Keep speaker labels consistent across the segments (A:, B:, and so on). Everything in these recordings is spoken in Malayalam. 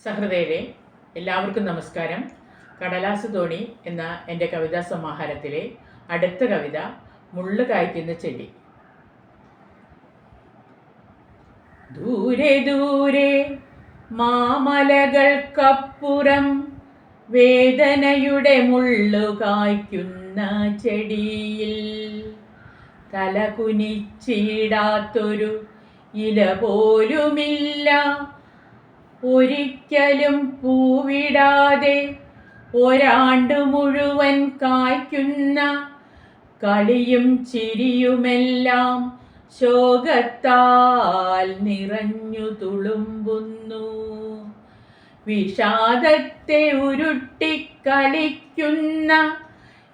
A: സഹൃദയരെ, എല്ലാവർക്കും നമസ്കാരം. കടലാസ് തോണി എന്ന എൻ്റെ കവിതാ സമാഹാരത്തിലെ അടുത്ത കവിത മുള്ളു കായ്ക്കുന്ന ചെടി. ദൂരെ ദൂരെ മാമലകൾക്കപ്പുറം വേദനയുടെ മുള്ളു കായ്ക്കുന്ന ചെടിയിൽ തല കുനിച്ചിടാത്തൊരു ഇല പോലുമില്ല. ഒരിക്കലും പൂവിടാതെ ഒരാണ്ട് മുഴുവൻ കായ്ക്കുന്ന കളിയും ചിരിയുമെല്ലാം ശോകത്താൽ നിറഞ്ഞു തുളുമ്പുന്നു. വിഷാദത്തെ ഉരുട്ടിക്കളിക്കുന്ന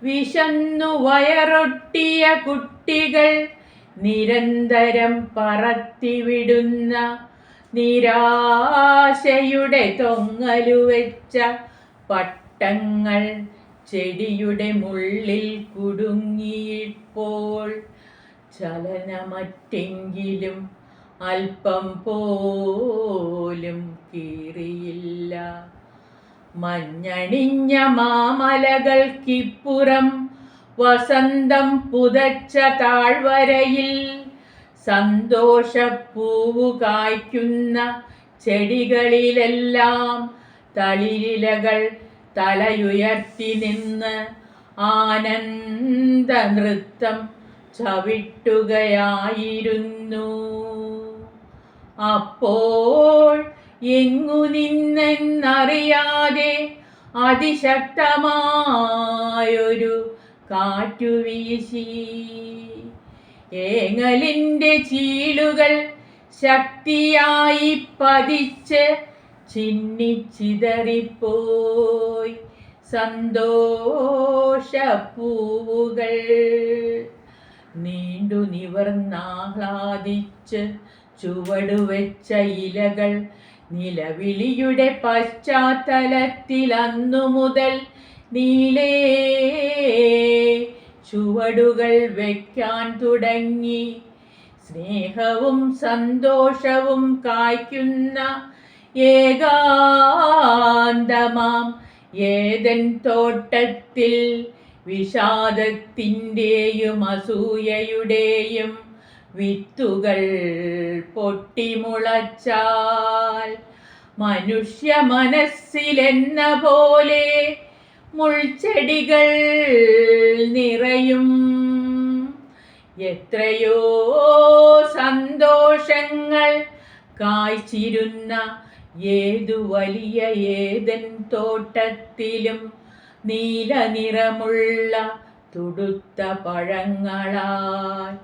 A: വിശന്നു വയറൊട്ടിയ കുട്ടികൾ നിരന്തരം പറത്തിവിടുന്ന നിരാശയുടെ തൊങ്ങലുവെച്ച പട്ടങ്ങൾ ചെടിയുടെ മുള്ളിൽ കുടുങ്ങിയിപ്പോൾ ചലനമറ്റെങ്കിലും അല്പം പോലും കീറിയില്ല. മഞ്ഞണിഞ്ഞ മാമലകൾക്കിപ്പുറം വസന്തം പുതച്ച താഴ്വരയിൽ സന്തോഷപ്പൂവു കായ്ക്കുന്ന ചെടികളിലെല്ലാം തളിരിലകൾ തലയുയർത്തി നിന്ന് ആനന്ദ നൃത്തം ചവിട്ടുകയായിരുന്നു. അപ്പോൾ എങ്ങു നിന്നെന്നറിയാതെ അതിശക്തമായൊരു കാറ്റുവീശി. ഏങ്ങലിൻ്റെ ചീളുകൾ ശക്തിയായി പതിച്ച് ചിന്നിച്ചിതറിപ്പോയി സന്തോഷപ്പൂവുകൾ. നീണ്ടു നിവർന്നാഹ്ലാദിച്ച് ചുവടുവെച്ച ഇലകൾ നിലവിളിയുടെ പശ്ചാത്തലത്തിൽ അന്നു മുതൽ നീലേ ചുവടുകൾ വയ്ക്കാൻ തുടങ്ങി. സ്നേഹവും സന്തോഷവും കായ്ക്കുന്ന ഏകാന്തമാം ഏദൻ തോട്ടത്തിൽ വിഷാദത്തിൻ്റെയും അസൂയയുടെയും വിത്തുകൾ പൊട്ടിമുളച്ചാൽ മനുഷ്യ മനസ്സിലെന്ന പോലെ മുൾച്ചെടികൾ നിറയും. എത്രയോ സന്തോഷങ്ങൾ കായ്ച്ചിരുന്ന ഏതു വലിയ ഏദൻ തോട്ടത്തിലും നീല നിറമുള്ള തുടുത്ത പഴങ്ങളായി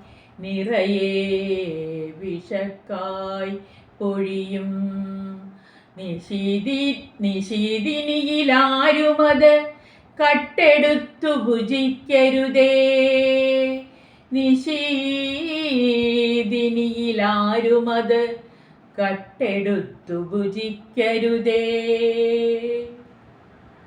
A: നിറയെ വിഷക്കായ് പൊഴിയും. നിശീതിനിയിലാരുമത് കട്ടെടുത്തു ഭുജിക്കരുതേ. നിശീതിനിയിലാരുമത് കട്ടെടുത്തു ഭുജിക്കരുതേ.